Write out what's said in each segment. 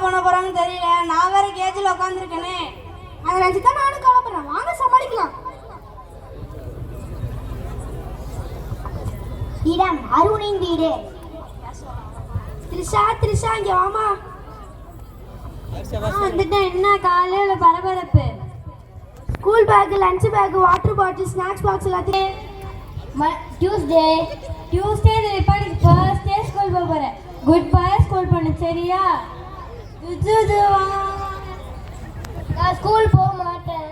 பண்ண போறாங்கன்னு தெரியல. நான் வேற கேஜில் உட்காந்துருக்கேனே. அதை நினச்சி தான் நானும் கவலைப்படுறேன். வாங்க சமாளிக்கலாம். இடம் அருணின் வீடு. த்ரிஷா த்ரிஷா இங்க வாமா. வந்துட்டேன். என்ன காலையில் பரபரப்பு? School bag, lunch bag, water bottle, snacks box எல்லாத்தையும். டியூஸ்டே எப்படி ஃபர்ஸ்ட் டே ஸ்கூல் போக போகிறேன். குட் பை ஸ்கூல் பண்ணு சரியா? நான் ஸ்கூல் போக மாட்டேன்.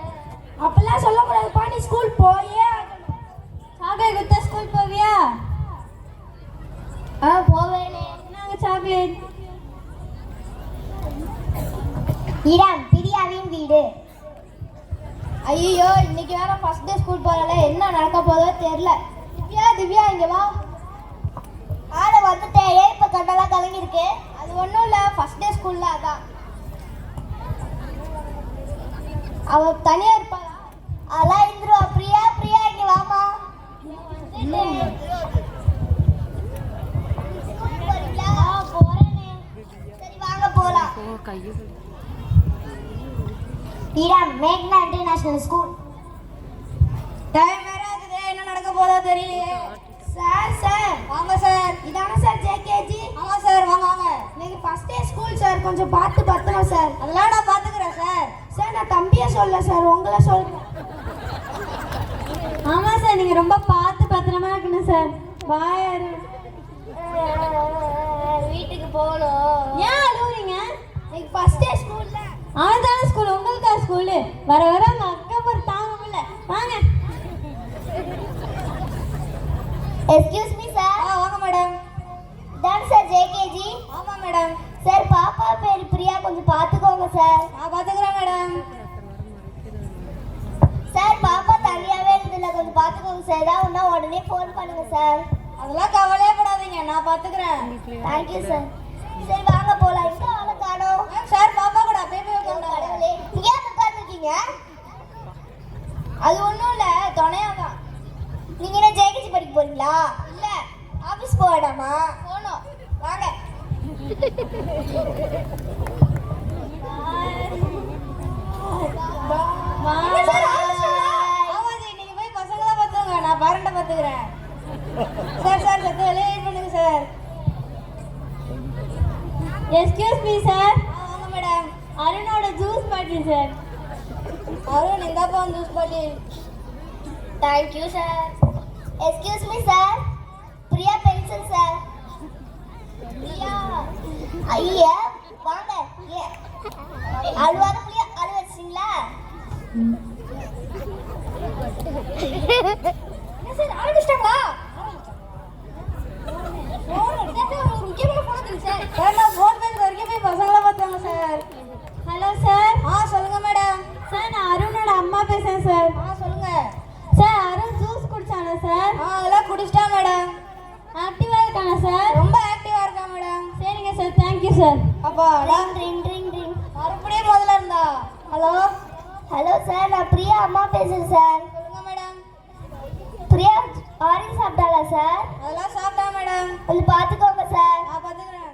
அப்பெல்லாம் சொல்லக்கூடாதுப்பா. நீ ஸ்கூல் போயே சாக்லேட் குத்தா ஸ்கூல் போவியா? போவேனே. நாங்கள் சாக்லேட். இடம் பிரியாவின் வீடு. ஐயோ, இன்னைக்கு வேற ஃபர்ஸ்ட் டே ஸ்கூல் போறல. என்ன நடக்க போதோ தெரியல. திவ்யா இங்க வா. வந்துட்டேன். ஏன் இப்போ கண்ணெல்லாம் கலங்கிருக்கு? அது ஒன்றும் இல்லை, ஃபர்ஸ்ட் டே ஸ்கூல்ல அதான். அவ தனியா இருப்பாளா? அதெல்லாம் இருந்துருவா. பிரியா இங்க வாமா. சரி வாங்க போலாம். இடம் மேக்னா இன்டர்நேஷனல் ஸ்கூல். டைம் வேற ஆகுது. என்ன நடக்க போதோ தெரியலையே. சார் வாங்க சார். இதான சார் ஜேகேஜி? ஆமா சார், வாங்க வாங்க. இன்னைக்கு ஃபர்ஸ்ட் டே ஸ்கூல் சார். கொஞ்சம் பார்த்து பத்திரம் சார். அதெல்லாம் நான் பாத்துக்கிறேன் சார். சார் நான் தம்பியை சொல்ல சார், உங்களை சொல்றேன். ஆமாம் சார், நீங்கள் ரொம்ப பார்த்து பத்திரமா இருக்கணும் சார். பாயாரு வீட்டுக்கு போகணும். ஏன் அழுவுறீங்க? இன்னைக்கு ஃபர்ஸ்ட் டே ஸ்கூல்ல. அவன்தான ஸ்கூல், உங்களுக்கா ஸ்கூலு? வர அவங்க அக்கா போகிற தாங்க முடியல. வாங்க. Excuse me sir. வாங்க மேடம். தான் சார் ஜேகேஜி? ஆமா மேடம். சார் பாப்பா பேர் பிரியா, கொஞ்சம் பார்த்துக்கோங்க சார். நான் பாத்துக்கிறேன் மேடம். சார் பாப்பா தனியாவே இருந்தில்ல, கொஞ்சம் பார்த்துக்கோங்க சார். ஏதாவது ஒன்றா உடனே ஃபோன் பண்ணுங்க சார். அதெல்லாம் கவலையே படாதீங்க, நான் பாத்துக்கிறேன். Thank you sir. சரி வாங்க போகலாம். எங்கே ஆளை காணோம்? சார் பாப்பா கூட போய் உட்காந்து. இங்கே உட்காந்துருக்கீங்க? அது ஒன்றும் இல்லை, துணையாதான். நீங்கள் என்ன ஜேகேஜி படிக்க போறீங்களா? இல்லை, ஆஃபீஸ் போகலாமா? போகணும். வாங்க. ஆமாஜி, நீங்க போய் பசங்கள பார்த்துங்க, நான் பேரண்ட பார்த்துக்கிறேன். சார் சத்து வெயிட் பண்ணுங்க சார். Excuse me sir. வாங்க மேடம். அருணோட ஜூஸ் பாட்டில் சார். அருண் இந்தாப்பா juice bottle. Thank you sir. Excuse me sir. Priya pencil sir. Priya ஐயா வாங்க. அழுவாத பிரியா, அழு வச்சிங்களா? சார் ஆரம்பிச்சிட்டாங்களா? சார் நான் ஃபோன் பேசுற வரைக்கும் போய் பசங்கள பார்த்தாங்க சார். Hello sir. சொல்லுங்க மேடம். சார் நான் அருணோட அம்மா பேசுறேன் சார். சொல்லுங்க சார். அருண் ஜூஸ் குடிச்சானா சார்? அதெல்லாம் குடிச்சிட்டா மேடம். ஆக்டிவா இருக்கானா சார்? ரொம்ப ஆக்டிவா இருக்கா மேடம். சரிங்க சார், தேங்க்யூ சார். அப்பா ரிங் ரிங் ரிங். மறுபடியும் முதல்ல இருந்தா. ஹலோ ஹலோ சார், நான் பிரியா அம்மா பேசுறேன் சார். சொல்லுங்க மேடம். பிரியா ஆரஞ்சு சாப்பிட்டாளா சார்? அதெல்லாம் சாப்பிட்டா மேடம். கொஞ்சம் பார்த்துக்கோங்க சார். நான் பார்த்துக்கிறேன்.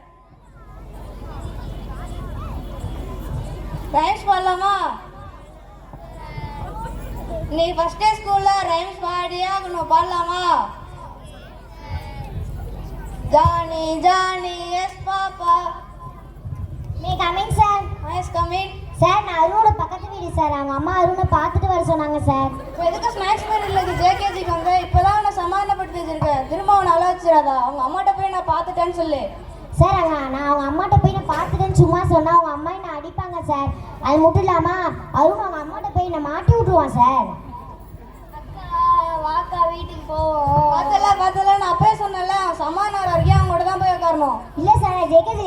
ரைம்ஸ் பாடலாமா? இன்னைக்கு ஃபர்ஸ்ட் டே ஸ்கூல்ல ரைம்ஸ் பாடியே ஆகணும். பாடலாமா? Johnny Johnny yes papa. May coming sir. Yes coming. Sir நான் அருணோட பக்கத்து வீடு சார். அவங்க அம்மா அருணை பார்த்துட்டு வர சொன்னாங்க சார். இப்போ எதுக்கு ஸ்நாக்ஸ் பீரியட்ல ஜேகேஜிக்கு வந்து இப்போதான் அவனை சமாதானப்படுத்தி வச்சிருக்கேன். திரும்ப அவனை அழ வச்சிடாதா. அவங்க அம்மாட்ட போய் நான் பார்த்துட்டேன்னு சொல்லு. சார் நான் அவங்க அம்மாட்ட போய் நான் பார்த்துட்டேன்னு சும்மா சொன்னா அவங்க அம்மா என்ன அடிப்பாங்க சார். அது மட்டும் இல்லாமல் அருண் அவங்க அம்மாட்ட போய் நான் மாட்டி விட்டுருவான் சார். வாக்கா வீட்டுக்கு போவோம். பார்த்தல நான் அப்பவே சொன்னேன்ல, சமாதானம் வரைக்கும் அவங்க கூட தான் போய் உட்காரணும். இல்லை சார், ஜேகேஜி